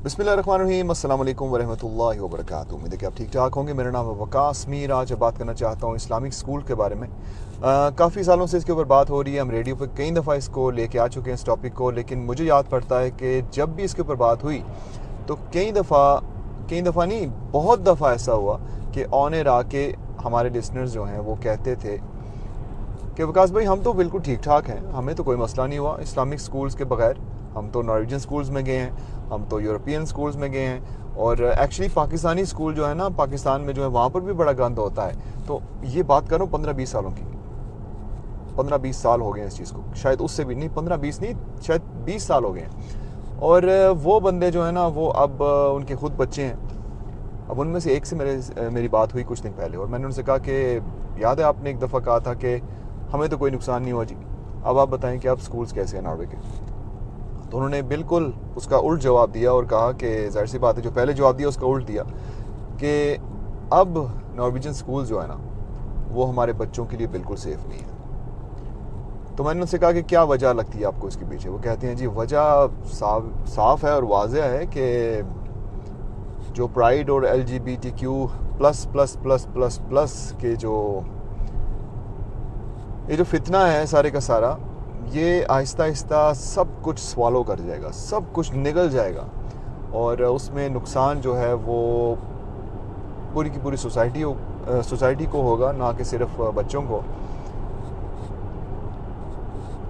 बिस्मिल्लाहिर्रहमानिर्रहीम, अस्सलाम वालेकुम वरहमतुल्लाहि वबरकातुहू। उम्मीद है कि आप ठीक ठाक होंगे। मेरा नाम है वकास मीर। आज बात करना चाहता हूँ इस्लामिक स्कूल के बारे में। काफ़ी सालों से इसके ऊपर बात हो रही है। हम रेडियो पर कई दफ़ा इसको लेके आ चुके हैं इस टॉपिक को, लेकिन मुझे याद पड़ता है कि जब भी इसके ऊपर बात हुई तो कई दफ़ा नहीं, बहुत दफ़ा ऐसा हुआ कि ऑन एयर आके हमारे लिसनर्स जो हैं वो कहते थे कि वकास भाई, हम तो बिल्कुल ठीक ठाक हैं, हमें तो कोई मसला नहीं हुआ इस्लामिक स्कूल्स के बगैर। हम तो नॉर्वेजियन स्कूल्स में गए हैं, हम तो यूरोपियन स्कूल्स में गए हैं, और एक्चुअली पाकिस्तानी स्कूल जो है ना, पाकिस्तान में जो है वहाँ पर भी बड़ा गंद होता है। तो ये बात करूँ 15-20 सालों की, 15-20 साल हो गए हैं इस चीज़ को, शायद उससे भी नहीं, 15-20 नहीं, शायद 20 साल हो गए हैं। और वो बंदे जो है ना, वो अब उनके खुद बच्चे हैं। अब उनमें से एक से मेरी बात हुई कुछ दिन पहले, और मैंने उनसे कहा कि याद है आपने एक दफ़ा कहा था कि हमें तो कोई नुकसान नहीं हुआ जी, अब आप बताएं कि अब स्कूल्स कैसे हैं नॉर्वे के। तो उन्होंने बिल्कुल उसका उल्ट जवाब दिया और कहा कि जाहिर सी बात है, जो पहले जवाब दिया उसका उल्ट दिया, कि अब नॉर्वेजियन स्कूल जो है ना, वो हमारे बच्चों के लिए बिल्कुल सेफ़ नहीं है। तो मैंने उनसे कहा कि क्या वजह लगती है आपको इसके पीछे। वो कहते हैं जी, वजह साफ है और वाज़ेह है कि जो प्राइड और LGBTQ plus plus plus plus plus के ये जो फितना है सारे का सारा, ये आहिस्ता आहिस्ता सब कुछ स्वालो कर जाएगा, सब कुछ निगल जाएगा, और उसमें नुकसान जो है वो पूरी की पूरी सोसाइटी को होगा, ना कि सिर्फ बच्चों को।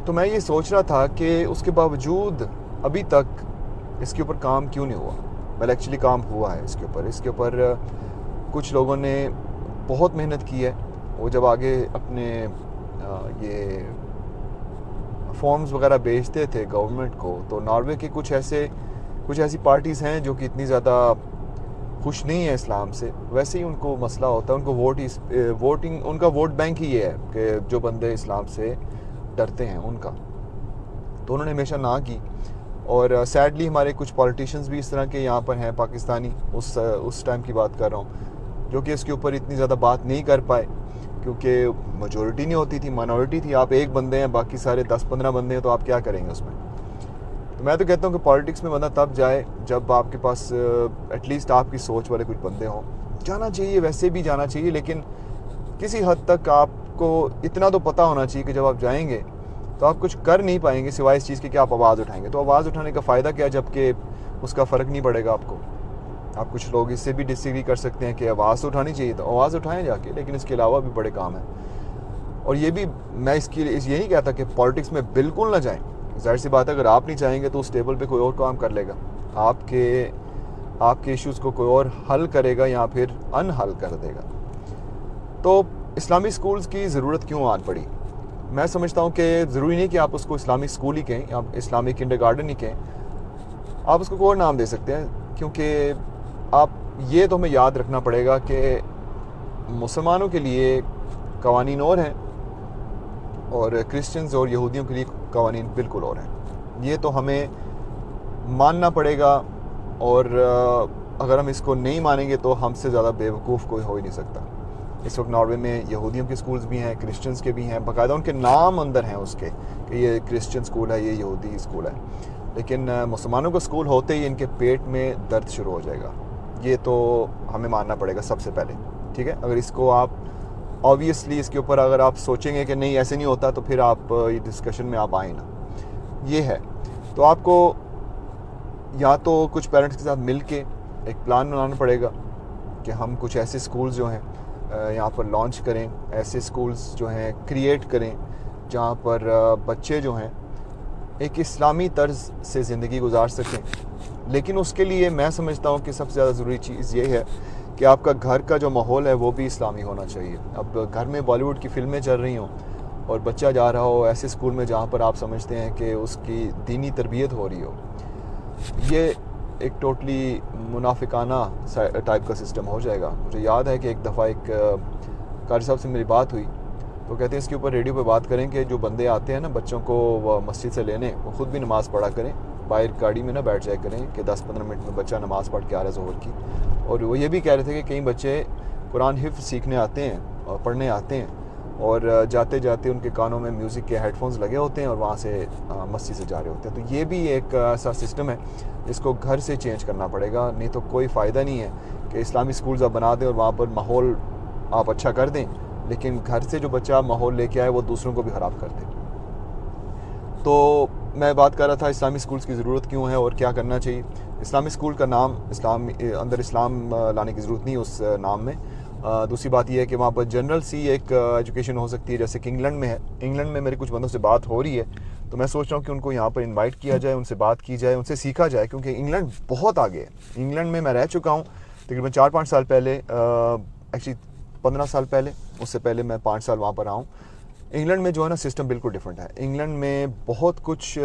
तो मैं ये सोच रहा था कि उसके बावजूद अभी तक इसके ऊपर काम क्यों नहीं हुआ। वेल, एक्चुअली काम हुआ है इसके ऊपर कुछ लोगों ने बहुत मेहनत की है। वो जब आगे अपने ये फॉर्म्स वगैरह बेचते थे गवर्नमेंट को, तो नॉर्वे के कुछ ऐसी पार्टीज़ हैं जो कि इतनी ज़्यादा खुश नहीं है इस्लाम से। वैसे ही उनको मसला होता है, उनको उनका वोट बैंक ही ये है कि जो बंदे इस्लाम से डरते हैं उनका। तो उन्होंने हमेशा ना की, और सैडली हमारे कुछ पॉलिटिशियंस भी इस तरह के यहाँ पर हैं, पाकिस्तानी, उस टाइम की बात कर रहा हूँ, जो कि इसके ऊपर इतनी ज़्यादा बात नहीं कर पाए क्योंकि मेजॉरिटी नहीं होती थी, माइनॉरिटी थी। आप एक बंदे हैं, बाकी सारे 10-15 बंदे हैं, तो आप क्या करेंगे उसमें। तो मैं तो कहता हूँ कि पॉलिटिक्स में बंदा तब जाए जब आपके पास एटलीस्ट आपकी सोच वाले कुछ बंदे हों। जाना चाहिए, वैसे भी जाना चाहिए, लेकिन किसी हद तक आपको इतना तो पता होना चाहिए कि जब आप जाएंगे तो आप कुछ कर नहीं पाएंगे सिवाय इस चीज़ के कि आप आवाज़ उठाएंगे। तो आवाज़ उठाने का फ़ायदा क्या, जबकि उसका फ़र्क नहीं पड़ेगा आपको। आप कुछ लोग इससे भी डिसएग्री कर सकते हैं कि आवाज़ तो उठानी चाहिए, तो आवाज़ उठाएं जाके, लेकिन इसके अलावा भी बड़े काम हैं। और ये भी मैं ये नहीं कहता कि पॉलिटिक्स में बिल्कुल ना जाएं। जाहिर सी बात है, अगर आप नहीं चाहेंगे तो उस टेबल पे कोई और काम कर लेगा, आपके इश्यूज़ को कोई और हल करेगा या फिर अनहल कर देगा। तो इस्लामिक स्कूल्स की ज़रूरत क्यों आन पड़ी। मैं समझता हूँ कि ज़रूरी नहीं कि आप उसको इस्लामिक स्कूल ही कहें, आप इस्लामिक किंडरगार्टन ही कहें, आप उसको कोई और नाम दे सकते हैं। क्योंकि आप ये तो हमें याद रखना पड़ेगा कि मुसलमानों के लिए कवानीन और हैं और क्रिश्चियंस और यहूदियों के लिए कवानीन बिल्कुल और हैं। ये तो हमें मानना पड़ेगा, और अगर हम इसको नहीं मानेंगे तो हमसे ज़्यादा बेवकूफ़ कोई हो ही नहीं सकता। इस वक्त नॉर्वे में यहूदियों के स्कूल्स भी हैं, क्रिश्चियंस के भी हैं, बाकायदा उनके नाम अंदर हैं उसके कि ये क्रिश्चियन स्कूल है, ये यहूदी स्कूल है। लेकिन मुसलमानों का स्कूल होते ही इनके पेट में दर्द शुरू हो जाएगा। ये तो हमें मानना पड़ेगा सबसे पहले, ठीक है। अगर इसको आप ऑब्वियसली इसके ऊपर अगर आप सोचेंगे कि नहीं ऐसे नहीं होता, तो फिर आप ये डिस्कशन में आप आए ना। ये है, तो आपको या तो कुछ पेरेंट्स के साथ मिल के एक प्लान बनाना पड़ेगा कि हम कुछ ऐसे स्कूल्स जो हैं यहाँ पर लॉन्च करें, ऐसे स्कूल्स जो हैं क्रिएट करें जहाँ पर बच्चे जो हैं एक इस्लामी तर्ज से ज़िंदगी गुजार सकें। लेकिन उसके लिए मैं समझता हूँ कि सबसे ज़्यादा ज़रूरी चीज़ ये है कि आपका घर का जो माहौल है वो भी इस्लामी होना चाहिए। अब घर में बॉलीवुड की फ़िल्में चल रही हों और बच्चा जा रहा हो ऐसे स्कूल में जहाँ पर आप समझते हैं कि उसकी दीनी तरबियत हो रही हो, ये एक टोटली मुनाफिकाना टाइप का सिस्टम हो जाएगा। मुझे याद है कि एक दफ़ा एक कारी साहब से मेरी बात हुई, तो कहते हैं इसके ऊपर रेडियो पे बात करें कि जो बंदे आते हैं ना बच्चों को मस्जिद से लेने, वो ख़ुद भी नमाज़ पढ़ा करें, बाहर गाड़ी में ना बैठ जाया करें कि 10-15 मिनट में बच्चा नमाज़ पढ़ के आ रहा है ज़ोहर की। और वो ये भी कह रहे थे कि कई बच्चे कुरान हिफ्ज़ सीखने आते हैं और पढ़ने आते हैं, और जाते जाते उनके कानों में म्यूज़िक के हेडफोन्स लगे होते हैं और वहाँ से मस्ती से जा रहे होते हैं। तो ये भी एक ऐसा सिस्टम है जिसको घर से चेंज करना पड़ेगा, नहीं तो कोई फ़ायदा नहीं है कि इस्लामी स्कूल्स आप बना दें और वहाँ पर माहौल आप अच्छा कर दें, लेकिन घर से जो बच्चा माहौल लेके आए वो दूसरों को भी ख़राब कर दे। तो मैं बात कर रहा था इस्लामी स्कूल्स की ज़रूरत क्यों है और क्या करना चाहिए। इस्लामी स्कूल का नाम अंदर इस्लाम लाने की ज़रूरत नहीं उस नाम में। दूसरी बात यह है कि वहाँ पर जनरल सी एक एजुकेशन हो सकती है, जैसे कि इंग्लैंड में है। इंग्लैंड में मेरे कुछ बंदों से बात हो रही है, तो मैं सोच रहा हूँ कि उनको यहाँ पर इनवाइट किया जाए, उनसे बात की जाए, उनसे सीखा जाए, क्योंकि इंग्लैंड बहुत आगे है। इंग्लैंड में मैं रह चुका हूँ तकरीबन 4-5 साल पहले, एक्चुअली 15 साल पहले, उससे पहले मैं 5 साल वहाँ पर रहा हूँ। इंग्लैंड में जो है ना सिस्टम बिल्कुल डिफरेंट है। इंग्लैंड में बहुत कुछ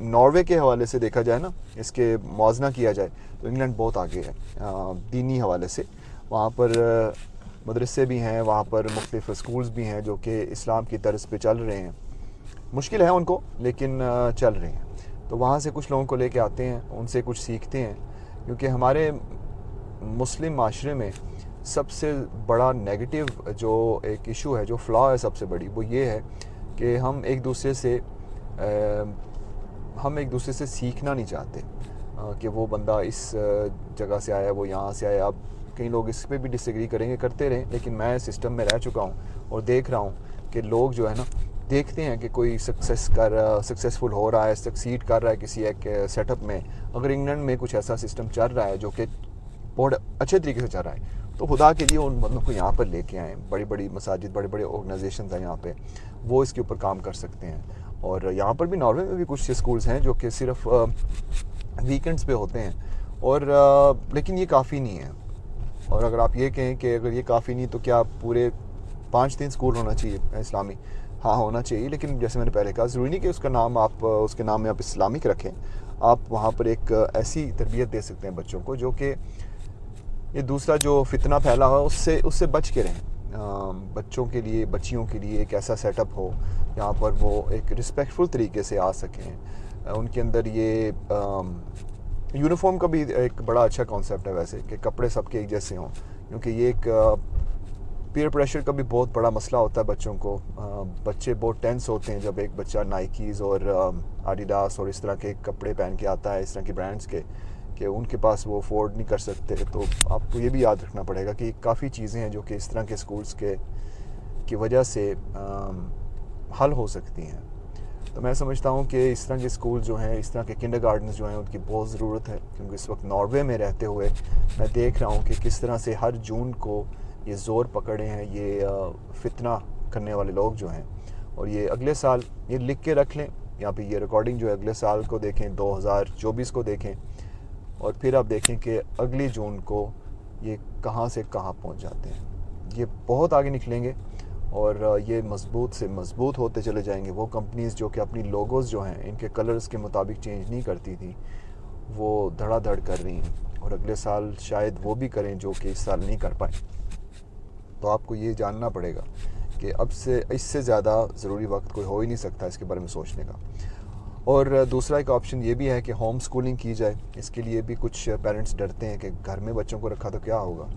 नॉर्वे के हवाले से देखा जाए ना, इसके मौजना किया जाए तो इंग्लैंड बहुत आगे है दीनी हवाले से। वहाँ पर मदरसे भी हैं, वहाँ पर मुख्तलिफ स्कूल्स भी हैं जो कि इस्लाम की तर्ज पे चल रहे हैं। मुश्किल है उनको, लेकिन चल रहे हैं। तो वहाँ से कुछ लोगों को लेके आते हैं, उनसे कुछ सीखते हैं, क्योंकि हमारे मुस्लिम माशरे में सबसे बड़ा नेगेटिव जो एक इशू है, जो फ्लॉ है सबसे बड़ी, वो ये है कि हम एक दूसरे से सीखना नहीं चाहते कि वो बंदा इस जगह से आया, वो यहाँ से आया। अब कई लोग इस पर भी डिसएग्री करेंगे, करते रहें, लेकिन मैं सिस्टम में रह चुका हूँ और देख रहा हूँ कि लोग जो है ना देखते हैं कि कोई सक्सेसफुल हो रहा है, सक्सीड कर रहा है किसी एक सेटअप में। अगर इंग्लैंड में कुछ ऐसा सिस्टम चल रहा है जो कि बहुत अच्छे तरीके से चल रहा है, तो खुदा के लिए उन बंदों को यहाँ पर लेके आएँ। बड़ी बड़ी मसाजिद, बड़े बड़े ऑर्गेनाइजेशन हैं यहाँ पे, वो इसके ऊपर काम कर सकते हैं। और यहाँ पर भी, नॉर्वे में भी कुछ स्कूल्स हैं जो कि सिर्फ वीकेंड्स पे होते हैं, और लेकिन ये काफ़ी नहीं है। और अगर आप ये कहें कि अगर ये काफ़ी नहीं, तो क्या पूरे 5-3 स्कूल होना चाहिए इस्लामी? हाँ, होना चाहिए, लेकिन जैसे मैंने पहले कहा, ज़रूरी नहीं कि उसके नाम में आप इस्लामिक रखें। आप वहाँ पर एक ऐसी तरबियत दे सकते हैं बच्चों को जो कि ये दूसरा जो फितना फैला हुआ उससे बच के रहें। बच्चों के लिए, बच्चियों के लिए एक ऐसा सेटअप हो जहाँ पर वो एक रिस्पेक्टफुल तरीके से आ सकें। उनके अंदर ये यूनिफॉर्म का भी एक बड़ा अच्छा कॉन्सेप्ट है वैसे, कि कपड़े सबके एक जैसे हों, क्योंकि ये एक पीयर प्रेशर का भी बहुत बड़ा मसला होता है बच्चों को। बच्चे बहुत टेंस होते हैं जब एक बच्चा नाइकीज़ और आडिडास और इस तरह के कपड़े पहन के आता है, इस तरह के ब्रांड्स के, कि उनके पास वो अफोर्ड नहीं कर सकते। तो आपको ये भी याद रखना पड़ेगा कि काफ़ी चीज़ें हैं जो कि इस तरह के स्कूल्स की वजह से हल हो सकती हैं। तो मैं समझता हूँ कि इस तरह के स्कूल जो हैं, इस तरह के किंडरगार्टन्स जो हैं, उनकी बहुत ज़रूरत है। क्योंकि इस वक्त नॉर्वे में रहते हुए मैं देख रहा हूँ कि किस तरह से हर जून को ये ज़ोर पकड़े हैं ये फितना करने वाले लोग जो हैं। और ये अगले साल, ये लिख के रख लें, यहाँ पे ये रिकॉर्डिंग जो है अगले साल को देखें, 2024 को देखें, और फिर आप देखें कि अगली जून को ये कहाँ से कहाँ पहुँच जाते हैं। ये बहुत आगे निकलेंगे और ये मजबूत से मजबूत होते चले जाएंगे। वो कंपनीज़ जो कि अपनी लोगोज़ जो हैं इनके कलर्स के मुताबिक चेंज नहीं करती थी, वो धड़ाधड़ कर रही हैं, और अगले साल शायद वो भी करें जो कि इस साल नहीं कर पाए। तो आपको ये जानना पड़ेगा कि अब से इससे ज़्यादा ज़रूरी वक्त कोई हो ही नहीं सकता इसके बारे में सोचने का। और दूसरा एक ऑप्शन ये भी है कि होम स्कूलिंग की जाए। इसके लिए भी कुछ पेरेंट्स डरते हैं कि घर में बच्चों को रखा तो क्या होगा।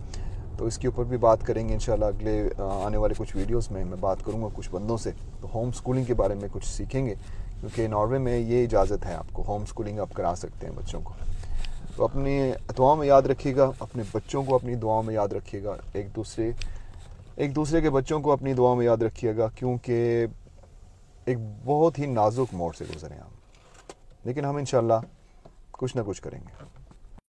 तो इसके ऊपर भी बात करेंगे इंशाल्लाह। अगले आने वाले कुछ वीडियोस में मैं बात करूँगा कुछ बंदों से, तो होम स्कूलिंग के बारे में कुछ सीखेंगे, क्योंकि नॉर्वे में ये इजाज़त है आपको, होम स्कूलिंग आप करा सकते हैं बच्चों को। तो अपनी दुआओं में याद रखिएगा, अपने बच्चों को अपनी दुआओं में याद रखिएगा, एक दूसरे के बच्चों को अपनी दुआओं में याद रखिएगा, क्योंकि एक बहुत ही नाजुक मोड़ से गुजरे हम, लेकिन हम इंशाल्लाह कुछ ना कुछ करेंगे।